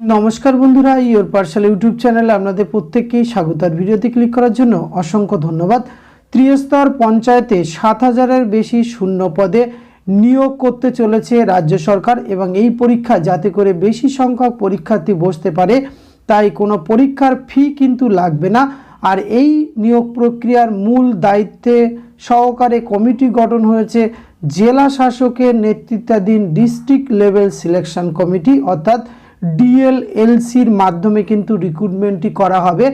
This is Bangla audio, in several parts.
নমস্কার বন্ধুরা, ইওর পার্সাল ইউটিউব চ্যানেলে আপনাদের প্রত্যেককেই স্বাগত। আর ভিডিওতে ক্লিক করার জন্য অসংখ্য ধন্যবাদ। ত্রিস্তর পঞ্চায়েতে ৭,০০০-এর বেশি শূন্য পদে নিয়োগ করতে চলেছে রাজ্য সরকার এবং এই পরীক্ষা যাতে করে বেশি সংখ্যক পরীক্ষার্থী বসতে পারে তাই কোনো পরীক্ষার ফি কিন্তু লাগবে না। আর এই নিয়োগ প্রক্রিয়ার মূল দায়িত্বে সহকারে কমিটি গঠন হয়েছে জেলা শাসকের নেতৃত্বাধীন ডিস্ট্রিক্ট লেভেল সিলেকশন কমিটি অর্থাৎ ডিএলএলসির মাধ্যমে কিন্তু রিক্রুটমেন্টটি করা হবে।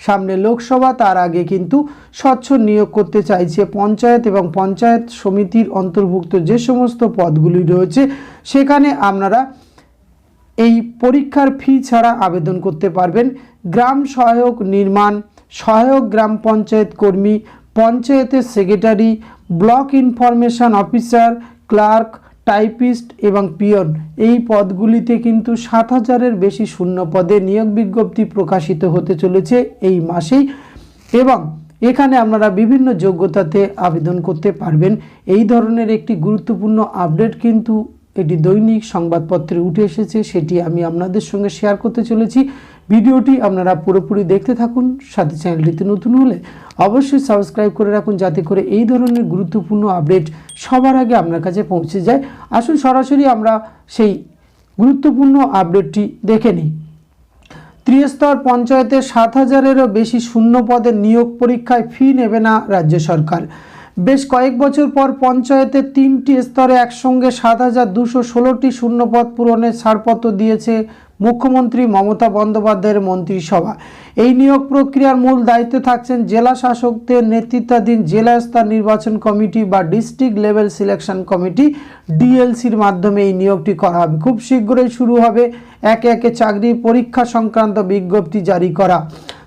সামনে লোকসভা, তার আগে কিন্তু স্বচ্ছ নিয়োগ করতে চাইছে পঞ্চায়েত এবং পঞ্চায়েত সমিতির অন্তর্ভুক্ত যে সমস্ত পদগুলি রয়েছে সেখানে আপনারা এই পরীক্ষার ফি ছাড়া আবেদন করতে পারবেন। গ্রাম সহায়ক নির্মাণ, সহায়ক গ্রাম পঞ্চায়েত কর্মী, পঞ্চায়েতের secretary, block information officer, clerk, typist এবং পিয়ন, এই পদগুলিতে কিন্তু ৭,০০০-এর বেশি শূন্য পদে নিয়োগ বিজ্ঞপ্তি প্রকাশিত হতে চলেছে এই মাসেই এবং এখানে আপনারা বিভিন্ন যোগ্যতাতে আবেদন করতে পারবেন। এই ধরনের একটি গুরুত্বপূর্ণ আপডেট কিন্তু এটি দৈনিক সংবাদপত্রে উঠে এসেছে, সেটি আমি আপনাদের সঙ্গে শেয়ার করতে চলেছি। ভিডিওটি আপনারা পুরোপুরি দেখতে থাকুন। সাথে চ্যানেলটিতে নতুন হলে অবশ্যই সাবস্ক্রাইব করে রাখুন যাতে করে এই ধরনের গুরুত্বপূর্ণ আপডেট সবার আগে আপনার কাছে পৌঁছে যায়। আসুন সরাসরি আমরা সেই গুরুত্বপূর্ণ আপডেটটি দেখে নিই। ত্রিস্তর পঞ্চায়েতে ৭,০০০-এরও বেশি শূন্য পদের নিয়োগ পরীক্ষায় ফি নেবে না রাজ্য সরকার। বেশ কয়েক বছর পর পঞ্চায়েতের ৩টি স্তরে একসঙ্গে ৭,২১৬টি শূন্যপদ পূরণের ছাড়পত্র দিয়েছে মুখ্যমন্ত্রী মমতা বন্দ্যোপাধ্যায়ের মন্ত্রিসভা। এই নিয়োগ প্রক্রিয়ার মূল দায়িত্বে থাকছেন জেলা শাসকদের নেতৃত্বাধীন জেলা স্তর নির্বাচন কমিটি বা ডিস্ট্রিক্ট লেভেল সিলেকশন কমিটি ডিএলসির মাধ্যমে এই নিয়োগটি করা হবে। খুব শীঘ্রই শুরু হবে একে একে চাকরির পরীক্ষা সংক্রান্ত বিজ্ঞপ্তি জারি করা।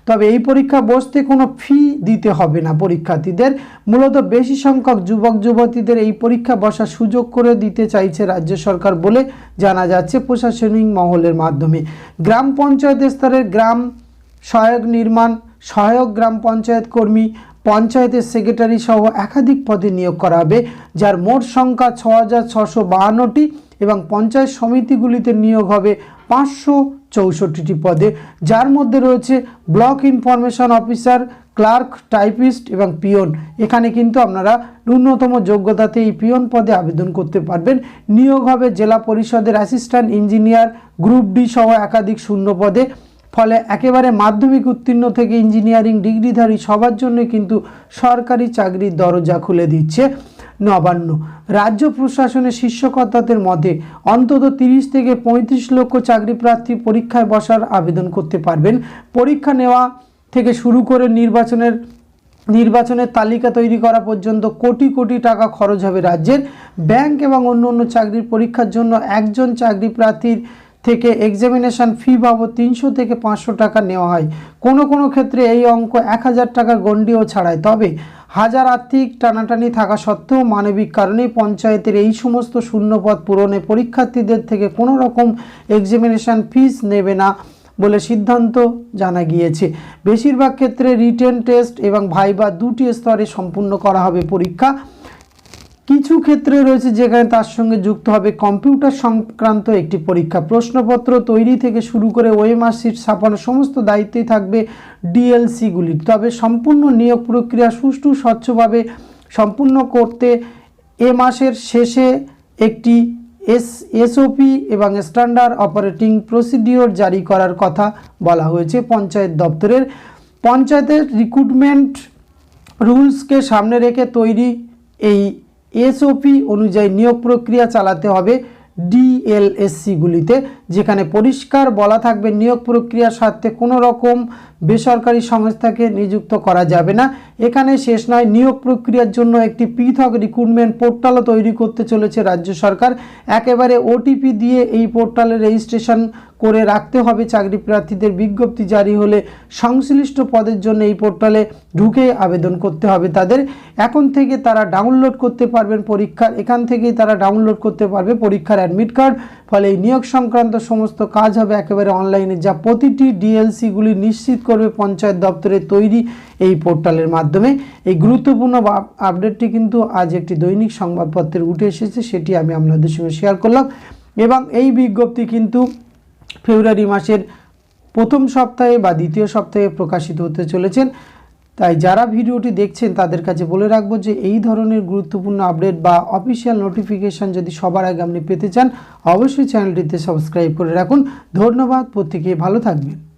তবে এই পরীক্ষা বসতে কোনো ফি দিতে হবে না পরীক্ষার্থীদের। মূলত বেশি সংখ্যক যুবক যুবতীদের এই পরীক্ষা বসার সুযোগ করে দিতে চাইছে রাজ্য সরকার বলে জানা যাচ্ছে প্রশাসনিক মহলের মাধ্যমে। গ্রাম পঞ্চায়েত স্তরের গ্রাম সহায়ক নির্মাণ, সহায়ক গ্রাম পঞ্চায়েত কর্মী, পঞ্চায়েতের সেক্রেটারি সহ একাধিক পদে নিয়োগ করা হবে, যার মোট সংখ্যা ৬,৬৫২টি এবং পঞ্চায়েত সমিতিগুলিতে নিয়োগ হবে ৫৬৪টি পদে, যার মধ্যে রয়েছে block information officer, clerk, typist এবং পিয়ন। এখানে কিন্তু আপনারা ন্যূনতম যোগ্যতাতে এই পিয়ন পদে আবেদন করতে পারবেন। নিয়োগ হবে জেলা পরিষদের অ্যাসিস্ট্যান্ট ইঞ্জিনিয়ার, গ্রুপ ডি সহ একাধিক শূন্য পদে। ফলে একেবারে মাধ্যমিক উত্তীর্ণ থেকে ইঞ্জিনিয়ারিং ডিগ্রিধারী সবার জন্য কিন্তু সরকারি চাকরির দরজা খুলে দিচ্ছে নবান্ন। রাজ্য প্রশাসনের শীর্ষকর্তাদের মতে অন্তত ৩০ থেকে ৩৫ লক্ষ চাকরি প্রার্থী পরীক্ষায় বসার আবেদন করতে পারবেন। পরীক্ষা নেওয়া থেকে শুরু করে নির্বাচনের তালিকা তৈরি করা পর্যন্ত কোটি কোটি টাকা খরচ হবে রাজ্যের। ব্যাংক এবং অন্য চাকরির পরীক্ষার জন্য একজন চাকরি প্রার্থীর থেকে এক্সামিনেশন ফি বাবদ ৩০০ থেকে ৫০০ টাকা নেওয়া হয়। কোনো ক্ষেত্রে এই অঙ্ক ১,০০০ টাকার গণ্ডিও ছাড়ায়। তবে হাজার আর্থিক টানাটানি থাকা সত্ত্বেও মানবিক কারণেই পঞ্চায়েতের এই সমস্ত শূন্যপদ পূরণে পরীক্ষার্থীদের থেকে কোনো রকম এক্সামিনেশন ফিস নেবে না বলে সিদ্ধান্ত জানা গিয়েছে। বেশিরভাগ ক্ষেত্রে রিটেন টেস্ট এবং ভাইবা দুটি স্তরে সম্পূর্ণ করা হবে পরীক্ষা। কিছু ক্ষেত্রে রয়েছে যেখানে তার সঙ্গে যুক্ত হবে কম্পিউটার সংক্রান্ত একটি পরীক্ষা। প্রশ্নপত্র তৈরি থেকে শুরু করে ওএমআর শিট ছাপানো সমস্ত দায়িত্বই থাকবে ডিএলসিগুলির। তবে সম্পূর্ণ নিয়োগ প্রক্রিয়া সুষ্ঠু স্বচ্ছভাবে সম্পূর্ণ করতে এ মাসের শেষে একটি এসওপি এবং স্ট্যান্ডার্ড অপারেটিং প্রসিডিওর জারি করার কথা বলা হয়েছে পঞ্চায়েত দপ্তরের। পঞ্চায়েতের রিক্রুটমেন্ট রুলসকে সামনে রেখে তৈরি এই এসওপি অনুযায়ী নিয়োগ প্রক্রিয়া চালাতে হবে ডিএলএসসিগুলিতে, যেখানে পরিষ্কার বলা থাকবে নিয়োগ প্রক্রিয়ার স্বার্থে কোনো রকম বেসরকারি সংস্থাকে নিযুক্ত করা যাবে না। এখানে শেষ নয়, নিয়োগ প্রক্রিয়ার জন্য একটি পৃথক রিক্রুটমেন্ট পোর্টালও তৈরি করতে চলেছে রাজ্য সরকার। একেবারে ওটিপি দিয়ে এই পোর্টালে রেজিস্ট্রেশন করে রাখতে হবে চাকরি প্রার্থীদের। বিজ্ঞপ্তি জারি হলে সংশ্লিষ্ট পদের জন্য এই পোর্টালে ঢুকে আবেদন করতে হবে তাদের। এখন থেকে তারা ডাউনলোড করতে পারবেন এখান থেকেই তারা ডাউনলোড করতে পারবে পরীক্ষার অ্যাডমিট কার্ড। ফলে এই নিয়োগ সংক্রান্ত সমস্ত কাজ হবে একেবারে অনলাইনে, যা প্রতিটি ডিএলসিগুলি নিশ্চিত করবে পঞ্চায়েত দপ্তরের তৈরি এই পোর্টালের মাধ্যমে। এই গুরুত্বপূর্ণ আপডেটটি কিন্তু আজ একটি দৈনিক সংবাদপত্রে উঠে এসেছে, সেটি আমি আপনাদের সঙ্গে শেয়ার করলাম এবং এই বিজ্ঞপ্তি কিন্তু ফেব্রুয়ারি মাসের প্রথম সপ্তাহে বা দ্বিতীয় সপ্তাহে প্রকাশিত হতে চলেছেন। তাই যারা ভিডিওটি দেখছেন তাদের কাছে বলে রাখবো যে এই ধরনের গুরুত্বপূর্ণ আপডেট বা অফিসিয়াল নোটিফিকেশান যদি সবার আগে আপনি পেতে চান অবশ্যই চ্যানেলটিতে সাবস্ক্রাইব করে রাখুন। ধন্যবাদ, প্রত্যেকেই ভালো থাকবেন।